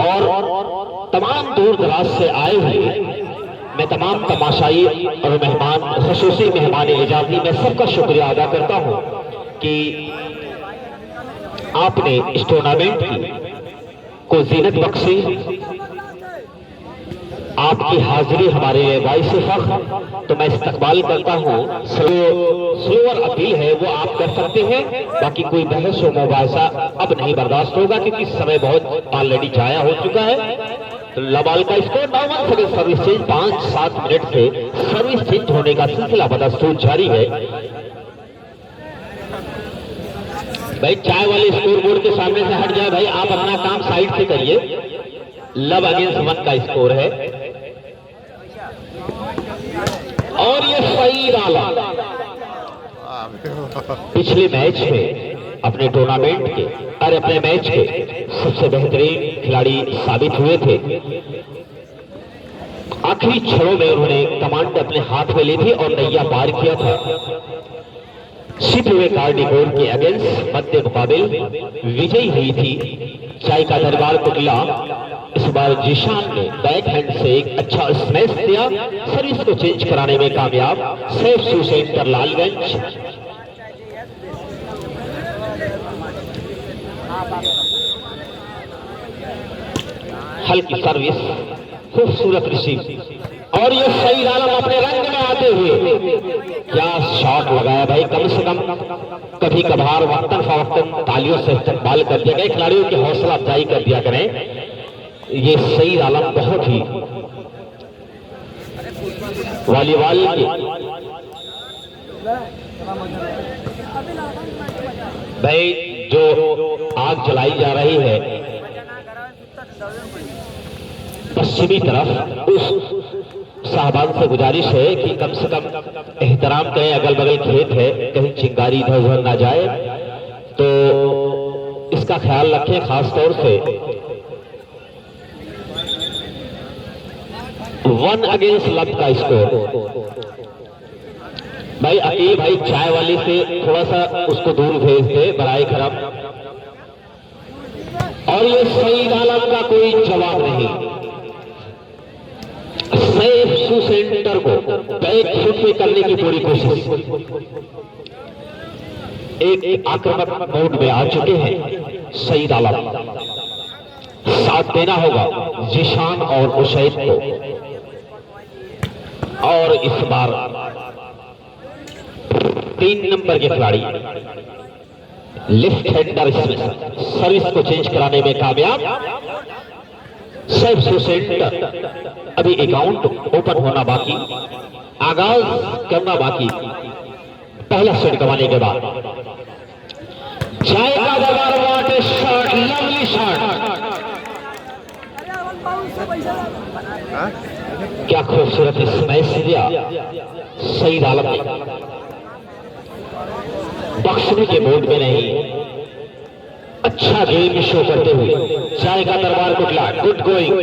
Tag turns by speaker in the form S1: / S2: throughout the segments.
S1: और तमाम दूर दराज से आए हुए मैं तमाम तमाशाई और मेहमान, खसूसी मेहमान एजाजी, मैं सबका शुक्रिया अदा करता हूं कि आपने इस टूर्नामेंट की को जीनत बख्शी। आपकी हाजिरी हमारे लिए बाइस फख्र, तो मैं इस्तकबाल करता हूँ। स्लोअर अपील है वो आप कर सकते हैं, बाकी कोई बहस व मुबाहिसा अब नहीं बर्दाश्त होगा क्योंकि समय बहुत ऑलरेडी जाया हो चुका है। तो लबाल का score 52 second service change, 5-7 minute से सर्विस चेंज होने का सिलसिला बदस्तूर जारी है। भाई चाय वाले स्कोर बोर्ड के सामने से हट जाए भाई, आप अपना काम साइड से करिए। लव अगेंस्ट वन का स्कोर है और ये सही डाला। पिछले मैच में अपने टूर्नामेंट के और अपने मैच के सबसे बेहतरीन खिलाड़ी साबित हुए थे। आखिरी क्षणों में उन्होंने कमांड अपने हाथ में ली थी और नैया पार किया था। सिद्ध हुए कार्डिकोर के अगेंस्ट मध्य मुकाबिल विजयी हुई थी चाय का दरबार कुटला। इस बार जिशान ने बैक हैंड से एक अच्छा स्मैश दिया, सर्विस को चेंज कराने में कामयाब। Safe shoe centre Lalganj. हल्की सर्विस, खूबसूरत रिसीव और ये सही आलम अपने रंग में आते हुए क्या शॉट लगाया भाई। कम से कम कभी कभार वक्तन फवक्तन तालियों से इस्तेमाल कर दिया गया, खिलाड़ियों की हौसला अफजाई कर दिया करें। ये सही आलम बहुत ही वॉलीबॉल की भाई जो आग जलाई जा रही है पश्चिमी तरफ, उस साहबान से गुजारिश है कि कम से कम एहतराम करें। अगल बगल खेत है, कहीं चिंगारी इधर उधर ना जाए, तो इसका ख्याल रखें खास तौर से। 1 अगेंस्ट लव का स्कोर। भाई अकील भाई चाय वाली से थोड़ा सा उसको दूर भेज दे बराए करम। और ये सही आलम का कोई जवाब नहीं। सेफ शू सेंटर को बैक फुट पे करने की पूरी कोशिश। एक आक्रामक मोड में आ चुके हैं सईद आलम। साथ देना होगा जिशान और उशैद को। और इस बार 3 नंबर के खिलाड़ी लेफ्ट हैंडर सर्विस को चेंज कराने में कामयाब। सेफ शू सेंटर अभी अकाउंट ओपन होना बाकी, आगाज करना बाकी। पहला सेट गंवाने के बाद जाएगा दरबार वाटे शॉट, लवली शॉट। क्या खूबसूरत स्मैश दिया सही आलम ने। बख्शने के मोड में नहीं, अच्छा गेम शो करते हुए जाएगा दरबार कुटला। गुड गोइंग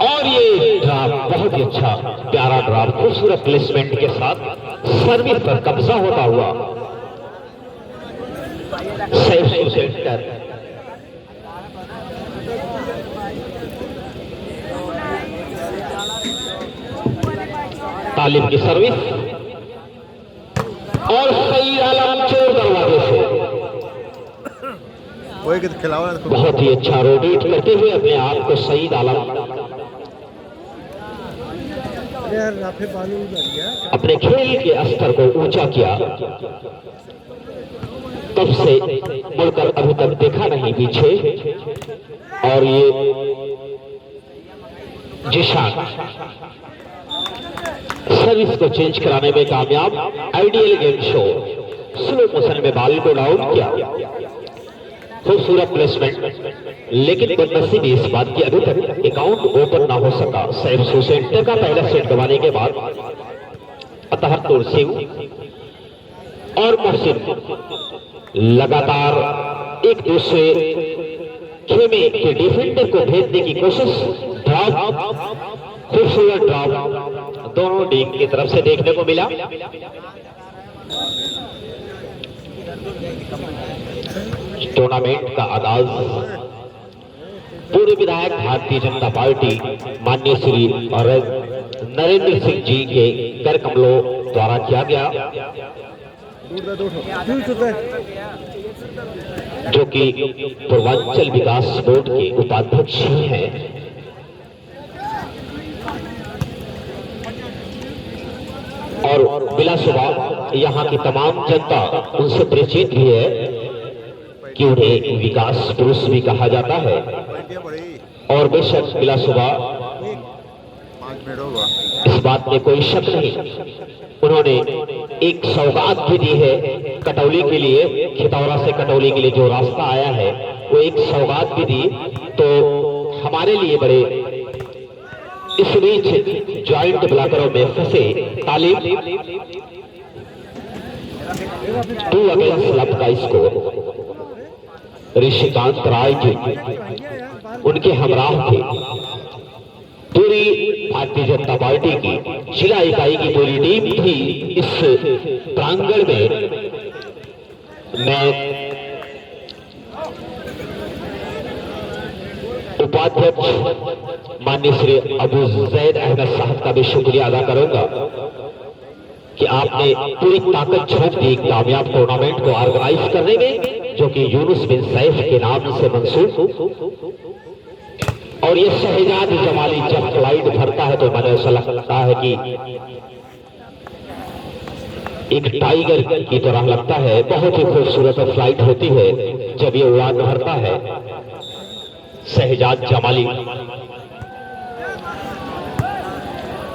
S1: और ये ड्राप बहुत ही अच्छा प्यारा ड्राप, खूबसूरत प्लेसमेंट के साथ सर्विस पर कब्जा होता हुआ सेफ शू सेंटर। तालिब की सर्विस और सही आलम चोर दरवाजे से बहुत ही अच्छा रोटेट करते हुए अपने आप को सईद आलम अपने खेल के स्तर को ऊंचा किया। तब से मुड़कर अभी तक देखा नहीं पीछे। और ये जिशान सर्विस को चेंज कराने में कामयाब। Ideal game show, slow motion में बॉल को डाउन किया, खूबसूरत प्लेसमेंट। लेकिन बदनसीबी इस बात की अभी तक अकाउंट ओपन ना हो सका। सेफ शू सेंटर का पहला सेट गंवाने के बाद अतहर सिंह और मोहसिन लगातार एक दूसरे खेमे के डिफेंडर को भेजने की कोशिश। ड्रॉप, खूबसूरत ड्रॉप दोनों टीम की तरफ से देखने को मिला। टूर्नामेंट का आगाज पूर्व विधायक भारतीय जनता पार्टी माननीय श्री नरेंद्र सिंह जी के कर कमलों द्वारा किया गया, जो कि पूर्वांचल विकास बोर्ड के उपाध्यक्ष हैं। और बिला सुबह यहाँ की तमाम जनता उनसे परिचित भी है कि उन्हें विकास पुरुष भी कहा जाता है। और बेशक बिला सुबह इस बात में कोई शक नहीं, उन्होंने एक सौगात भी दी है कटौली के लिए। खितौरा से कटौली के लिए जो रास्ता आया है वो एक सौगात भी दी। तो हमारे लिए बड़े इस बीच ज्वाइंट ब्लॉकरों में फंसे तालिब 2 अगेंस्ट लब का स्कोर ऋषिकांत राय जी उनके हमराह थे। पूरी भारतीय जनता पार्टी की जिला इकाई की पूरी टीम थी इस प्रांगण में। मैं उपाध्यक्ष माननीय श्री अबू जैद अहमद साहब का भी शुक्रिया अदा करूंगा कि आपने पूरी ताकत झोंक दी कामयाब टूर्नामेंट को ऑर्गेनाइज करने में, जो कि यूनुस बिन सैफ के नाम से मंसूब। और ये शहजाद जमाली जब फ्लाइट भरता है तो मुझे ऐसा लगता है कि एक टाइगर की तरह लगता है। बहुत ही खूबसूरत फ्लाइट होती है जब ये उड़ान भरता है। शहजाद जमाली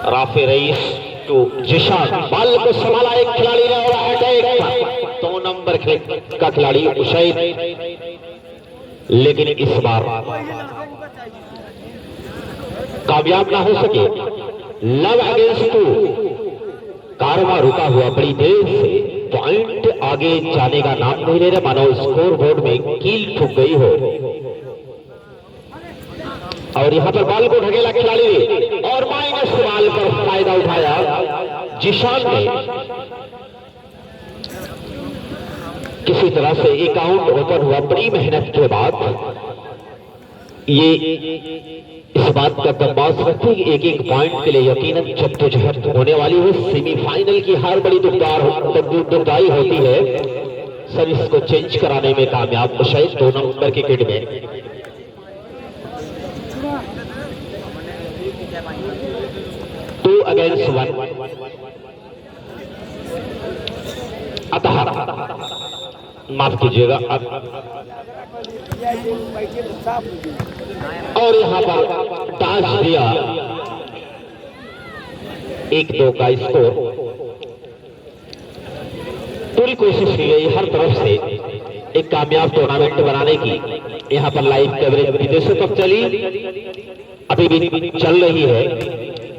S1: राफे रईस टू जिशान, बॉल को संभाला एक खिलाड़ी ने और अटैक 2 नंबर का खिलाड़ी उशैद, लेकिन इस बार कामयाब ना हो सके। लव अगेंस्ट 2 कारवा रुका हुआ बड़ी देर से, पॉइंट आगे जाने का नाम नहीं ले रहे, मानो स्कोर बोर्ड में कील ठुक गई हो। और यहां पर बॉल को ढकेला खिलाड़ी ने और माइनस बॉल पर फायदा उठाया जिशान ने। किसी तरह से अकाउंट ओपन हुआ बड़ी मेहनत के बाद। ये इस बात का दबाव रखते कि एक पॉइंट के लिए यकीनन जद्दोजहद होने वाली है। सेमीफाइनल की हार बड़ी दुखदाई होती है। सर्विस को चेंज कराने में कामयाब शायद 2 नंबर की किट में 2 अगेंस्ट 1 अतः माफ कीजिएगा। और यहां पर टॉस दिया 1-2 का स्कोर। पूरी कोशिश की गई हर तरफ से एक कामयाब टूर्नामेंट बनाने की। यहां पर लाइव कवरेज विदेशों तक चली, अभी भी चल रही है।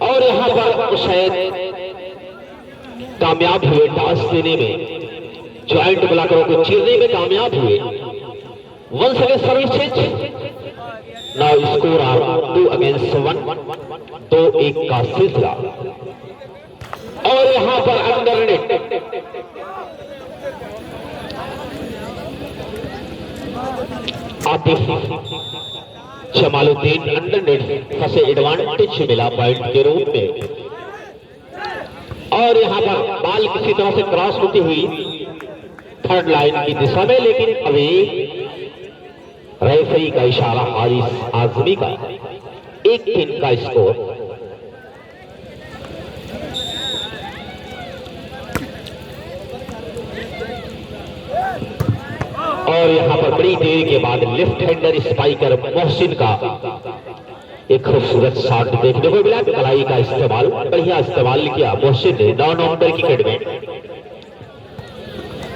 S1: और यहां पर शायद कामयाब हुए टॉस देने में, ज्वाइंट ब्लॉकरों को चीरने में कामयाब हुए। 1 second service change, now score are 2 against 1, 2-1 का सिलसिला। और यहां पर under net Atif Jamaluddin under net फंसे, एडवांटेज मिला पॉइंट के रूप में। और यहां पर बॉल किसी तरह से क्रॉस होती हुई थर्ड लाइन की दिशा में, लेकिन अभी रेफरी का इशारा हारिस आजमी का 1-3 का स्कोर। और यहां पर बड़ी देर के बाद लेफ्ट हैंडर स्पाइकर मोहसिन का एक खूबसूरत शॉट देखने को मिला। कलाई का इस्तेमाल बढ़िया इस्तेमाल किया मोहसिन ने 9 नंबर की किट में।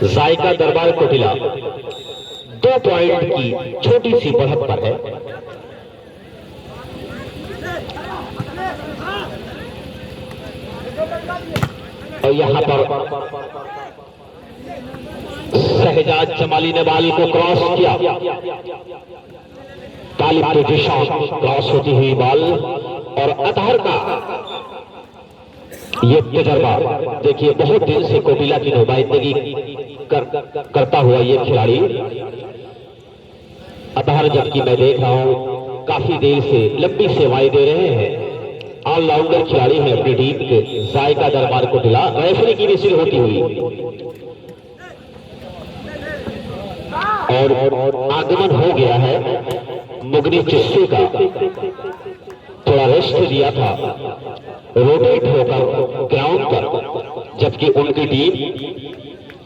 S1: जायका दरबार कोटिला 2 पॉइंट की छोटी सी बढ़त पर है। और यहां पर शहजाद जमाली ने बॉल को क्रॉस किया। तालिब की दिशा क्रॉस होती हुई बॉल और अतहर का ये तजर्बा देखिए, बहुत दिन से कोटिला की नुमाइंदगी करता हुआ ये खिलाड़ी अतः जबकि मैं देख रहा हूं काफी देर से लंबी सेवाएं दे रहे हैं ऑलराउंडर खिलाड़ी हैं अपनी टीम के जायका दरबार को दिला रेफरी की विसिल होती हुई और आगमन हो गया है मुगनी चिश्ती का। थोड़ा रेस्ट दिया था रोटेट होकर ग्राउंड पर, जबकि उनकी टीम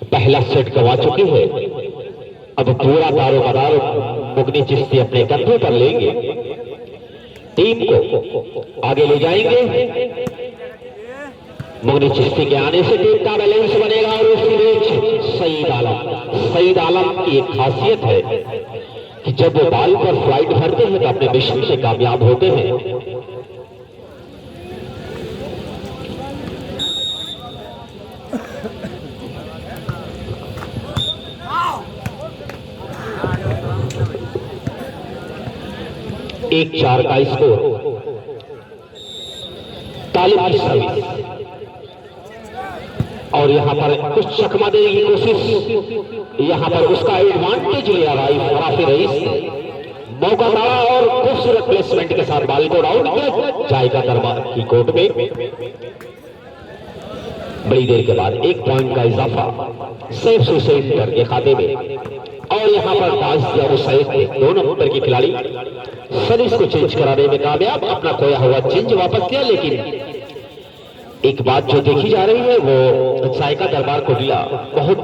S1: पहला सेट गंवा चुकी है। अब पूरा दारोमदार मुगनी चिश्ती अपने कंधे पर लेंगे, टीम को आगे ले जाएंगे। मुगनी चिश्ती के आने से टीम का बैलेंस बनेगा और उसके बीच सईद आलम की एक खासियत है कि जब वो बाल पर फ्लाइट भरते हैं तो अपने मिशन से कामयाब होते हैं। एक 4 का स्कोर। तालिब की सर्विस और यहां पर कुछ चकमा देने की कोशिश, यहां पर उसका एडवांटेज लिया राफी रईस, मौका डाला और खूबसूरत प्लेसमेंट के साथ बॉल को आउट किया जाएगा दरबार की कोर्ट में। बड़ी देर के बाद 1 पॉइंट का इजाफा सेफ सुसेंटर के खाते में और यहां पर डांस दिया उस साइड पे 2 नंबर के खिलाड़ी सर्विस को चेंज कराने में कामयाब, अपना खोया हुआ चेंज वापस किया। लेकिन एक बात जो देखी जा रही है वो जायका दरबार कोटला बहुत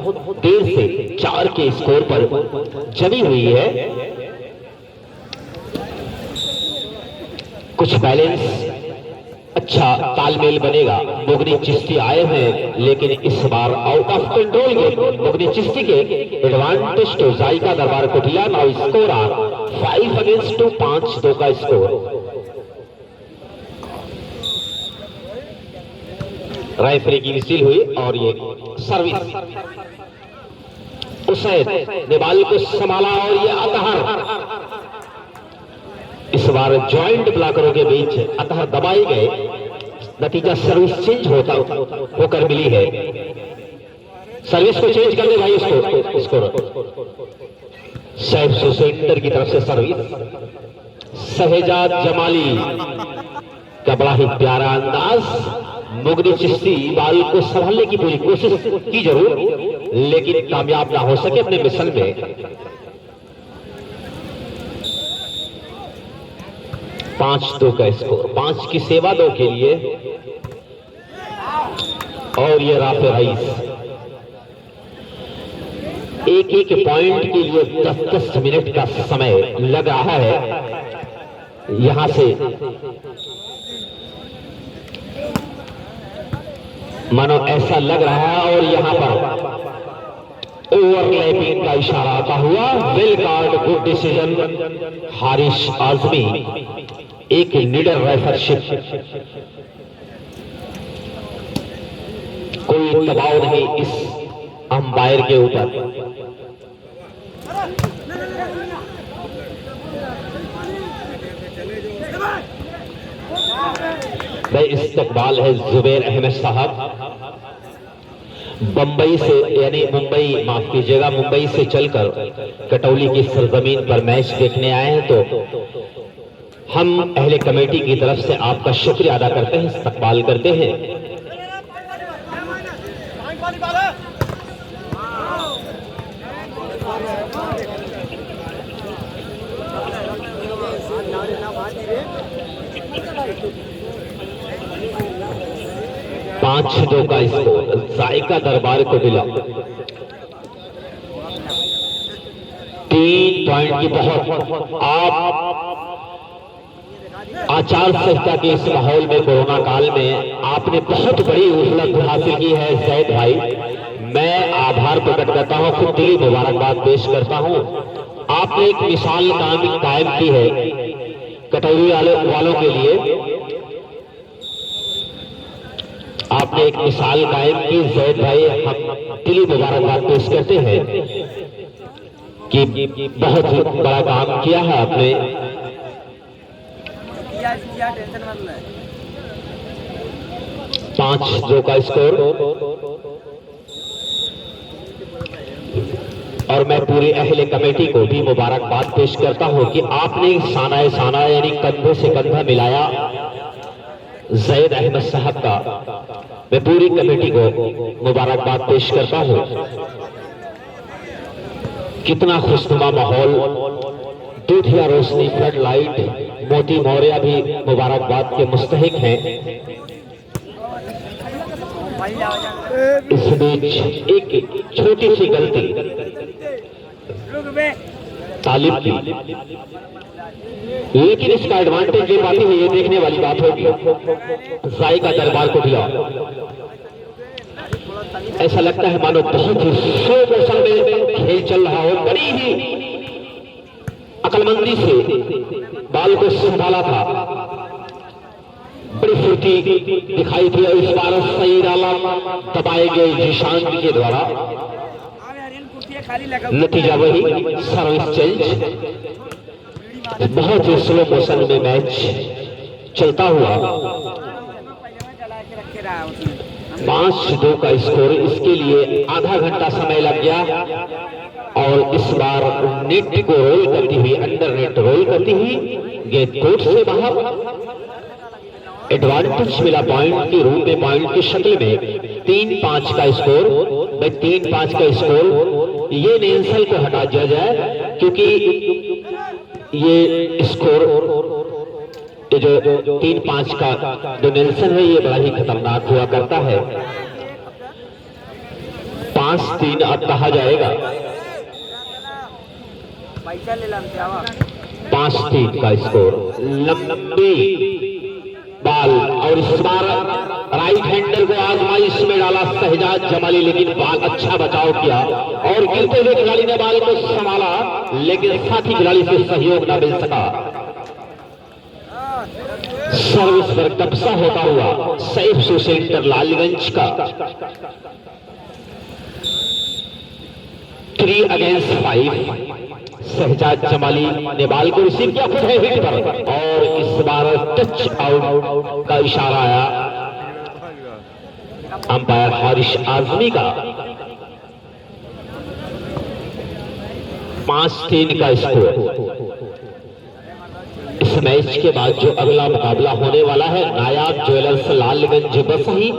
S1: देर से 4 के स्कोर पर जमी हुई है। कुछ बैलेंस अच्छा तालमेल बनेगा। मुगनी चिश्ती आए हैं लेकिन इस बार out of control game Mugni Chishti के advantage to Zayka Darbar Kotla. Now score are 5 against 2, 5-2 का स्कोर। रेफरी की विसिल हुई और ये सर्विस उसैद ने बॉल को संभाला और ये अतहर इस बार जॉइंट ब्लॉकरों के बीच अतहर दबाए गए, नतीजा सर्विस चेंज होकर मिली है। सर्विस को चेंज कर दे भाई इसको सैफ सुसेंटर की तरफ से सर्विस। शहजाद जमाली का बड़ा ही प्यारा अंदाज। मुगनी चिश्ती बॉल को संभालने की पूरी कोशिश की जरूर, लेकिन कामयाब ना हो सके अपने मिशन में। 5-2 का स्कोर। 5 की सेवा 2 के लिए और ये राफे रईस एक पॉइंट के लिए 10-10 मिनट का समय लग रहा है। यहां से मानो ऐसा लग रहा है और यहां पर ओवरलैपिंग का इशारा आता हुआ। Yellow card, good decision Haris Azmi. एक लीडर रेफरशिप, कोई दबाव नहीं इस अंपायर के ऊपर। भाई इस्तकबाल है जुबैर अहमद साहब बंबई से, यानी मुंबई, माफ कीजिएगा, मुंबई से चलकर कटौली की सरजमीन पर मैच देखने आए हैं। तो हम अहले कमेटी की तरफ से आपका शुक्रिया अदा करते हैं, इस्तकबाल करते हैं। पांच 2 का स्कोर। जायका दरबार को मिला 3 पॉइंट की बहुत। आप आचार संहिता के इस माहौल में, कोरोना काल में आपने बहुत बड़ी उपलब्धि हासिल की है जैद भाई। मैं आभार प्रकट करता हूं, खुद दिली मुबारकबाद पेश करता हूं। आपने एक मिसाल कायम की है कटौली वालों के लिए। आपने एक मिसाल कायम की जैद भाई, हम दिली मुबारकबाद पेश करते हैं कि बहुत ही बड़ा काम किया है आपने। 5-2 का स्कोर और मैं पूरी अहले कमेटी को भी मुबारकबाद पेश करता हूं कि आपने साना साना यानी कंधे से कंधा मिलाया जैद अहमद साहब का। मैं पूरी कमेटी को मुबारकबाद पेश करता हूं। कितना खुशनुमा माहौल, दूधिया रोशनी, फ्लड लाइट, मोती मौर्य भी मुबारकबाद के मुस्तहिक हैं। इस बीच एक छोटी सी गलती तालिब की, लेकिन इसका एडवांटेज ले पाती है, ये देखने वाली बात होगी। जायका दरबार को दिया, ऐसा लगता है मानो बहुत ही स्लो मोशन में खेल चल रहा हो। बड़ी ही अकलमंदी से बाल को संभाला था, बड़ी फुर्ती दिखाई थी। और इस बार सही डाला दबाए गए जिशान के द्वारा, नतीजा वही सर्विस चेंज। बहुत ही स्लो मोशन में मैच चलता हुआ 5-2 का स्कोर। इसके लिए आधा घंटा समय लग गया और इस बार नेट को रोल करती हुई, अंडर नेट रोल करती हुई गेंद कोर्ट से बाहर। एडवांटेज मिला पॉइंट के रूप में, पॉइंट की शक्ल में 3-5 का स्कोर। भाई 3-5 का स्कोर, ये नेल्सन को हटा दिया जाए क्योंकि ये स्कोर, ये जो 3-5 का जो नेल्सन है, ये बड़ा ही खतरनाक हुआ करता है। 5-3 अब कहा जाएगा। 5-3 का स्कोर। लंबी बाल और इस बार राइट हैंडर को आजमाइश में डाला शहजाद जमाली, लेकिन बाल अच्छा बचाव किया और गिरते हुए खिलाड़ी ने बाल को संभाला, लेकिन साथी खिलाड़ी से सहयोग न मिल सका। सर्विस पर कब्जा होता हुआ सैफ सो सेंटर लालगंज का 3 अगेंस्ट 5। शहजाद जमाली ने बाल को रिसीव किया, खुद है हिट पर, और इस बार टच आउट का इशारा आया अंपायर हारिश आजमी का। 5-3 का स्कोर। इस मैच के बाद जो अगला मुकाबला होने वाला है, नायाब ज्वेलर्स लालगंज बसही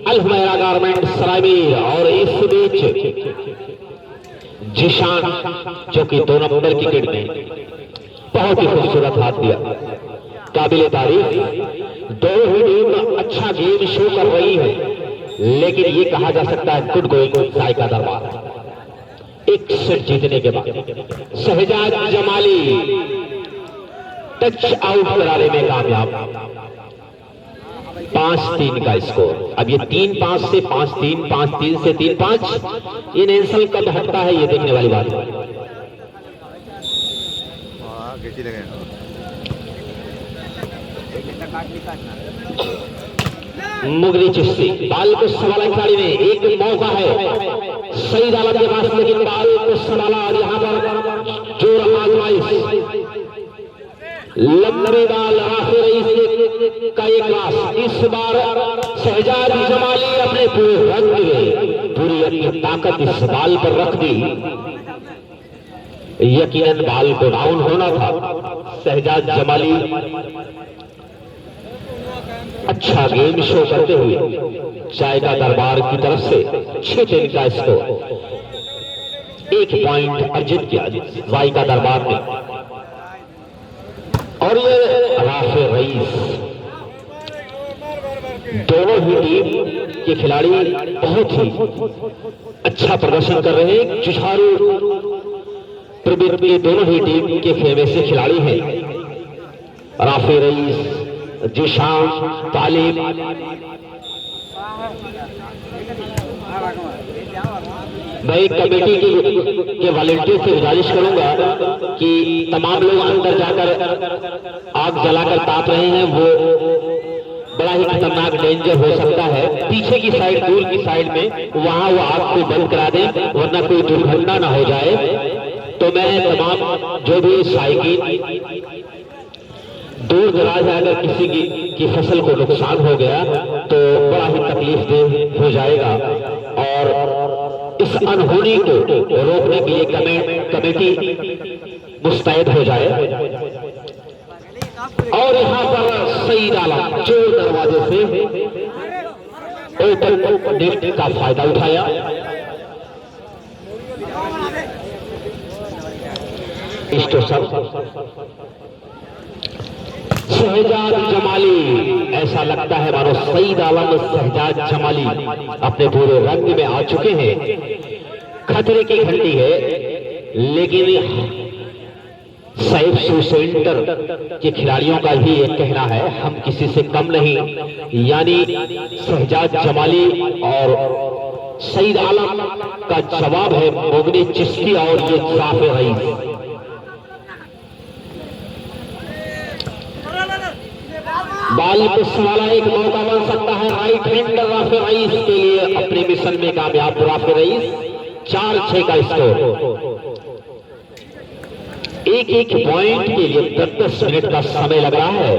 S1: अल हुमैरा गारमेंट सरायमीर, और इस बीच जिशान जो कि 2 नंबर की किट में बहुत ही खूबसूरत हाथ दिया, काबिले तारीफ। दोनों ही टीम अच्छा गेम शो कर रही है, लेकिन ये कहा जा सकता है गुड गोइंग जायका दरबार। एक सेट जीतने के बाद शहजाद जमाली टच आउट कराने में कामयाब। 5-3 का स्कोर। अब ये 3-5 से 5-3, 5-3 से 3-5, ये नेल्सन कब हटता है, ये देखने वाली बात है। मुगली चिश्ती बाल को संभाला खिलाड़ी ने, एक मौका है सही डाला के पास, लेकिन बाल को संभाला और यहां पर जोर आजमाइश। लंबे बाल राफे रईस का एक क्लास। इस बार शहजाद जमाली अपने पूरे रंग में पूरी अपनी ताकत इस बाल पर रख दी। यकीनन बाल को डाउन होना था। शहजाद जमाली अच्छा गेम शो करते हुए जायका दरबार की तरफ से 6-3 का स्कोर। 1 पॉइंट अर्जित किया जायका दरबार ने। और ये राफे रईस, दोनों ही टीम के खिलाड़ी बहुत ही अच्छा प्रदर्शन कर रहे हैं। जुझारू प्रवृत्ति ये दोनों ही टीम के खेमे से खिलाड़ी हैं। राफे रईस, जिशान, तालिब। मैं कमेटी के वॉलंटियर से गुजारिश करूंगा कि तमाम लोग अंदर जाकर आग जलाकर ताप रहे हैं, वो बड़ा ही खतरनाक डेंजर हो सकता है। पीछे की साइड, दूर की साइड में वहां वो आग को बंद करा दें, वरना कोई दुर्घटना ना हो जाए। तो मैं तमाम जो भी साइकिल दूर दराज है, अगर किसी की फसल को नुकसान हो गया तो बड़ा ही तकलीफ देह हो जाएगा। और इस अनहोनी को रोकने के लिए कमेटी मुस्तैद हो जाए और यहाँ पर सईद आलम चोर दरवाजे से ओपन नेट का फायदा उठाया। शहजाद जमाली, ऐसा लगता है मानो सईद आलम शहजाद जमाली अपने पूरे रंग में आ चुके हैं। खतरे की घंटी है, लेकिन सैफ शू सेंटर के खिलाड़ियों का ही एक कहना है, हम किसी से कम नहीं। यानी शहजाद जमाली और सईद आलम का जवाब है मोगनी चिश्ती और ये जाफर रईस। बाल पुश वाला एक मौका बन सकता है राइट हैंडर राफे रईस के लिए अपने मिशन में कामयाब। राफे रईस 4-6 का स्कोर। एक पॉइंट के लिए 10 मिनट का समय लग रहा है।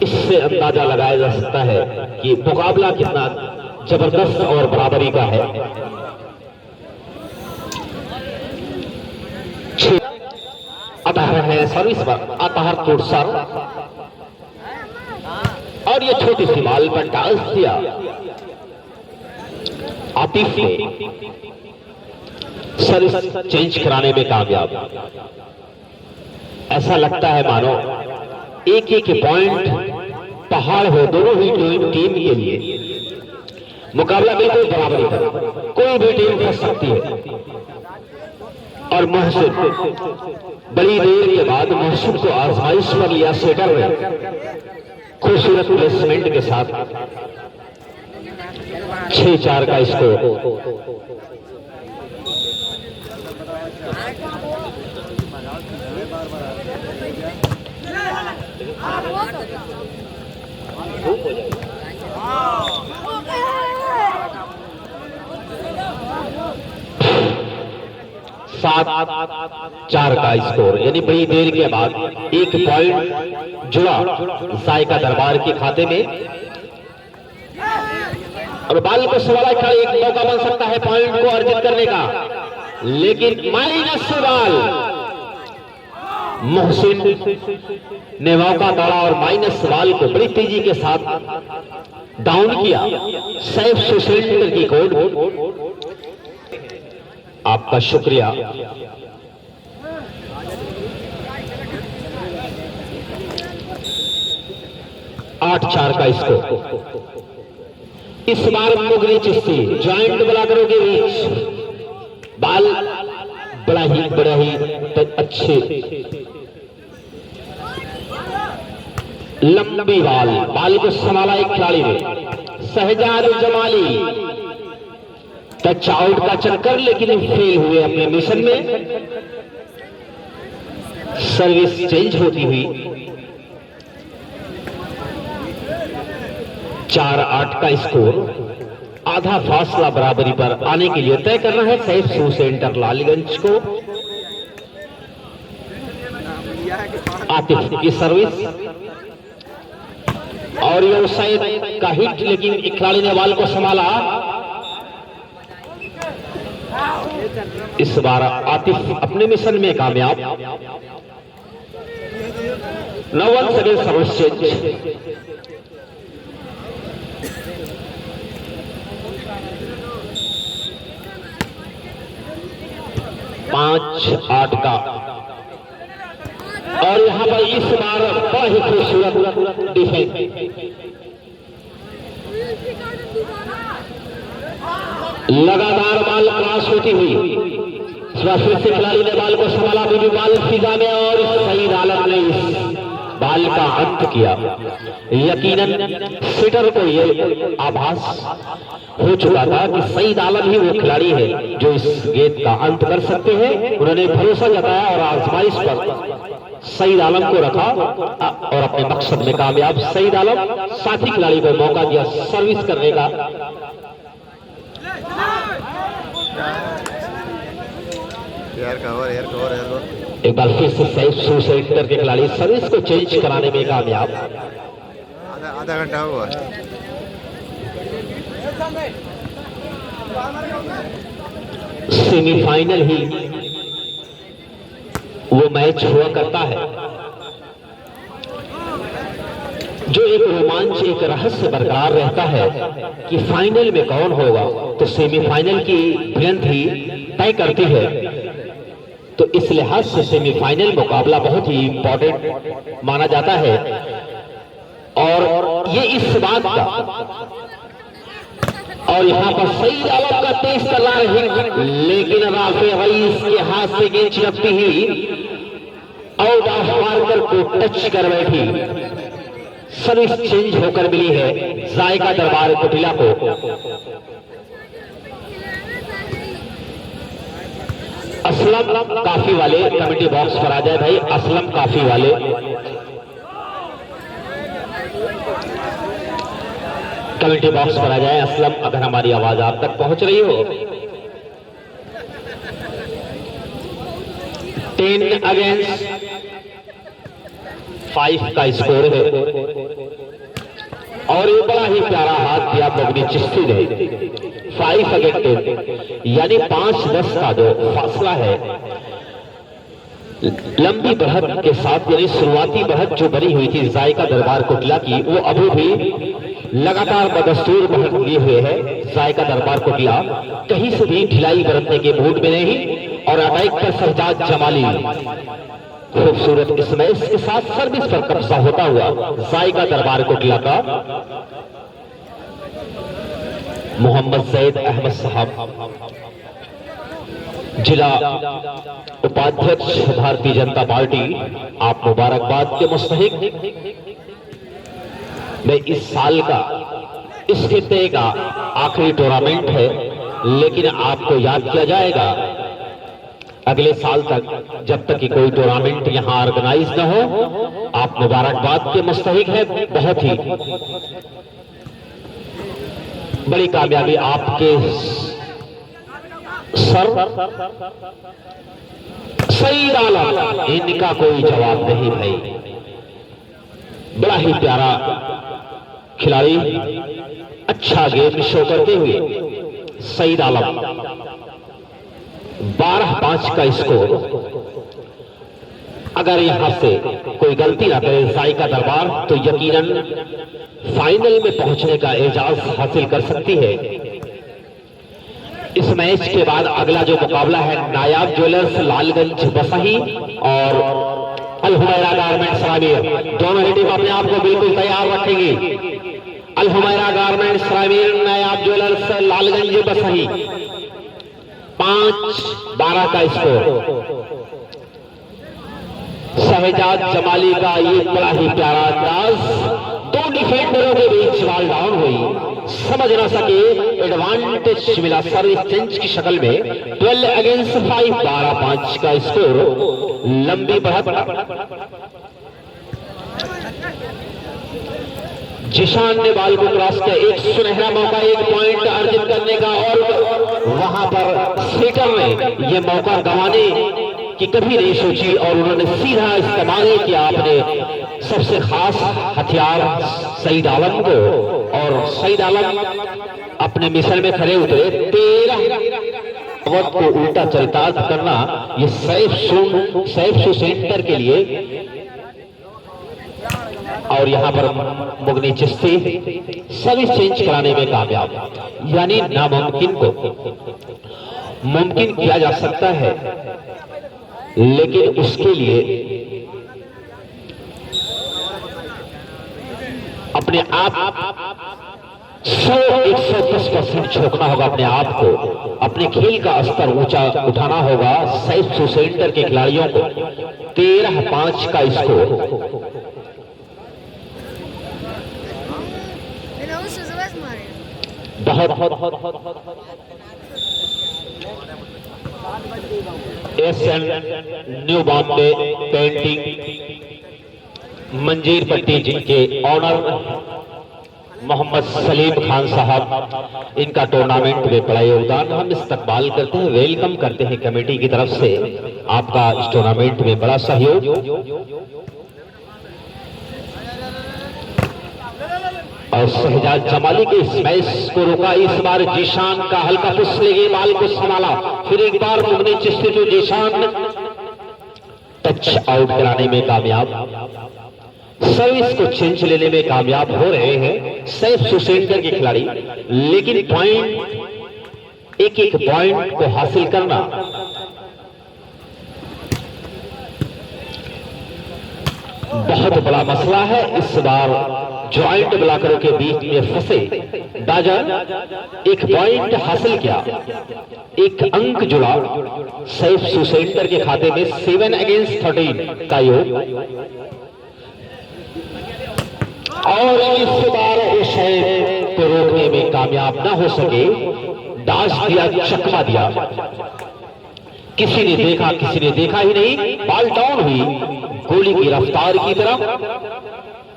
S1: इससे अंदाजा लगाया जा सकता है कि मुकाबला कितना जबरदस्त और बराबरी का है। अतहर है सर्विस पर, अतहर तोड़सर और ये छोटी सी बाल पर टाइल्स दिया। आतिफ ने सर्विस चेंज कराने में कामयाब। ऐसा लगता है मानो एक पॉइंट पहाड़ हो दोनों ही टीम के लिए। मुकाबला बिल्कुल बराबरी का, कोई भी टीम फंस सकती है। और महसूद बड़ी देर के बाद महसूद को आजमाइश पर लिया सेटर में खूबसूरत प्लेसमेंट के साथ 6-4 का स्कोर। सात 4 का स्कोर, यानी बड़ी देर के बाद 1 पॉइंट जुड़ा जायका दरबार के खाते में। और बाल को सवाल का एक मौका बन सकता है पॉइंट को अर्जित करने का, लेकिन माइनस बाल मोहसिन ने मौका दौड़ा और माइनस बाल को बड़ी तेजी के साथ डाउन किया। सैफ शू सेंटर की कोड, आपका शुक्रिया। 8-4 का स्कोर। इस बार मोगनी चिश्ती ज्वाइंट ब्लॉकरों के बीच बाल बड़ा ही अच्छे लंबी बाल को संभाला एक खिलाड़ी ने शहजाद जमाली। टच आउट का चक्कर, लेकिन फेल हुए अपने मिशन में। सर्विस चेंज होती हुई 4-8 का स्कोर। आधा फासला बराबरी पर आने के लिए तय करना है सैफ शू सेंटर लालगंज को। आतिफ की सर्विस और ये साइड का हिट, लेकिन खिलाड़ी ने बाल को संभाला। इस बार आतिफ अपने मिशन में कामयाब। 9 सेकंड सर्विस चेंज। 5-8 का। और यहां पर इस बार बड़ा ही खूबसूरत डिफेंस। लगातार बाल क्रॉस होती हुई फिर से खिलाड़ी ने बाल को संभाला, भी बाल फिजा में और सईद आलम ने इस बाल का अंत किया। यकीनन सिटर को यह आभास हो चुका था कि सईद आलम ही वो खिलाड़ी है जो इस गेंद का अंत कर सकते हैं। उन्होंने भरोसा जताया और आजमाइश पर सईद आलम को रखा और अपने मकसद में कामयाब। सईद आलम साथी खिलाड़ी को मौका दिया सर्विस करने का। एक बार फिर से सैफ शू सेंटर के खिलाड़ी सर्विस को चेंज कराने में कामयाब।
S2: आधा घंटा हुआ।
S1: सेमीफाइनल ही वो मैच हुआ करता है जो एक रोमांच, एक रहस्य बरकरार रहता है कि फाइनल में कौन होगा। तो सेमीफाइनल की भिड़ंत ही तय करती है। तो इस लिहाज से सेमीफाइनल मुकाबला बहुत ही इंपॉर्टेंट माना जाता है। और ये इस बात का, और यहाँ पर सईद आलम का तेज तलवार है, लेकिन राफे रईस के हाथ से गेंद चिपकती ही आउट ऑफ मार्कर को टच कर बैठी। सर्विस चेंज होकर मिली है जायका दरबार कोटिला को। असलम काफी वाले कमेटी बॉक्स पर आ जाए भाई। असलम काफी वाले कमेटी बॉक्स पर आ जाए। असलम, अगर हमारी आवाज आप तक पहुंच रही हो। 10 अगेंस्ट 5 का स्कोर है। और ये बड़ा ही प्यारा हाथ दिया मुगनी चिश्ती ने। 5 अगेंस्ट 10 यानी 5-10 का जो फासला है, लंबी बढ़त के साथ, यानी शुरुआती बढ़त जो बनी हुई थी जायका दरबार कोटिला की, वो अभी भी लगातार बदस्तूर बढ़त लिए हुए है। जायका दरबार कोटिला कहीं से भी ढिलाई बरतने के मूड में नहीं। और अटैक पर शहजाद जमाली खूबसूरत इस मैच के साथ सर्विस पर कब्जा होता हुआ जायका दरबार कोटिला का मोहम्मद सैयद अहमद साहब, जिला उपाध्यक्ष भारतीय जनता पार्टी, आप मुबारकबाद के मुस्तहिक। मैं इस साल का, इस खित्ते का आखिरी टूर्नामेंट है, लेकिन आपको याद किया जाएगा अगले साल तक, जब तक कि कोई टूर्नामेंट यहां ऑर्गेनाइज न हो। आप मुबारकबाद के मुस्तहिक है। बहुत ही बड़ी कामयाबी आपके सर सईद आलम, इनका कोई जवाब नहीं भाई। बड़ा ही प्यारा खिलाड़ी, अच्छा गेम शो करते हुए सईद आलम। 12-5 का स्कोर। अगर यहां से कोई गलती ना करे जायका दरबार, तो यकीनन फाइनल में पहुंचने का एजाज हासिल कर सकती है। इस मैच के बाद अगला जो मुकाबला है नायाब ज्वेलर्स लालगंज बसही और अल हुमैरा गारमेंट्स रामीर, दोनों ही टीम अपने आप को बिल्कुल तैयार रखेंगी। अल हुमैरा गारमेंट्स रामीर, नायाब ज्वेलर्स लालगंज बसही। 5-12 का स्कोर। शहजाद जमाली का ये बड़ा ही प्यारा अंदाज। दो डिफेंडरों के बीच बॉल डाउन हुई, समझ ना सके, एडवांटेज मिला सर्विस चेंज की शक्ल में। 12 अगेंस्ट 5, 12-5 का स्कोर। लंबी बढ़त। जिशान ने बॉल को क्रॉस किया। एक सुनहरा मौका, एक पॉइंट अर्जित करने का, और वहां पर सीटर ने यह मौका गंवाने की कभी नहीं सोची और उन्होंने सीधा इस्तेमाल किया अपने सबसे खास हथियार सईद आलम को। और सईद आलम अपने मिशन में खड़े उतरे। 13 को उल्टा चरितार्थ करना, ये सैफ सेंटर के लिए। और यहां पर मुगनी चिश्ती सर्विस चेंज कराने में कामयाब, यानी नामुमकिन को मुमकिन किया जा सकता है, लेकिन उसके लिए अपने आप 100-110% झोंकना होगा अपने आप को। अपने खेल का स्तर ऊंचा उठाना होगा सैफ सेंटर के खिलाड़ियों को। 13-5 का स्कोर। SN new Bombay painting Manjeer Patti जिनके ऑनर मोहम्मद सलीम खान साहब, इनका टूर्नामेंट में बड़ा योगदान। हम इस्तकबाल करते हैं, वेलकम करते हैं कमेटी की तरफ से आपका इस टूर्नामेंट में बड़ा सहयोग। और शहजाद जमाली के स्मैश को रोका। इस बार जीशान का हल्का पुश लेके बाल को संभाला, फिर एक बार मुगनी चिश्ती जो जीशान टच आउट कराने में कामयाब, सर्विस को चिंच लेने में कामयाब हो रहे हैं सैफ सुसेंटर के खिलाड़ी। लेकिन पॉइंट, एक एक पॉइंट को हासिल करना बहुत बड़ा मसला है। इस बार ज्वाइंट ब्लॉकरों के बीच में फंसे डाजर एक पॉइंट हासिल किया, एक अंक जुड़ा सैफ सुसेंटर के खाते में 7 अगेंस्ट 13 का योग। और इस बार उस को रोकने में कामयाब ना हो सके, दास दिया, चकमा दिया। किसी ने देखा, किसी ने देखा ही नहीं, बॉल डाउन हुई गोली की रफ्तार की तरफ।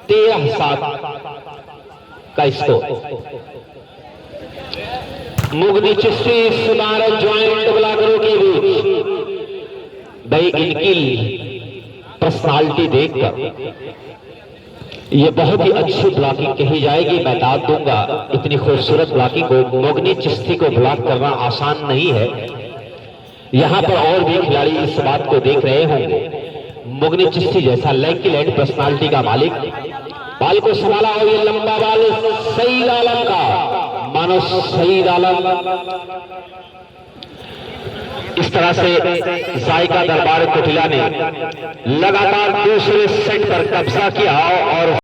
S1: 13-7 का स्कोर। मुगनी चिश्ती इस बार ज्वाइंट ब्लॉकरों के बीच भाई इनकी पर्सनालिटी देखकर ये बहुत ही अच्छी ब्लॉकिंग कही जाएगी। मैं दाद दूंगा, इतनी खूबसूरत ब्लॉकिंग को मुगनी चिश्ती को ब्लॉक करना आसान नहीं है। यहां पर और भी खिलाड़ी इस बात को देख रहे होंगे। मुगनी चिश्ती जैसा लेग की लैंड पर्सनालिटी का मालिक, बाल को संभाला और ये लंबा बाल सईद आलम का, मानो सईद आलम इस तरह से जायका दरबार कोटिला ने लगातार दूसरे सेट पर कब्जा किया और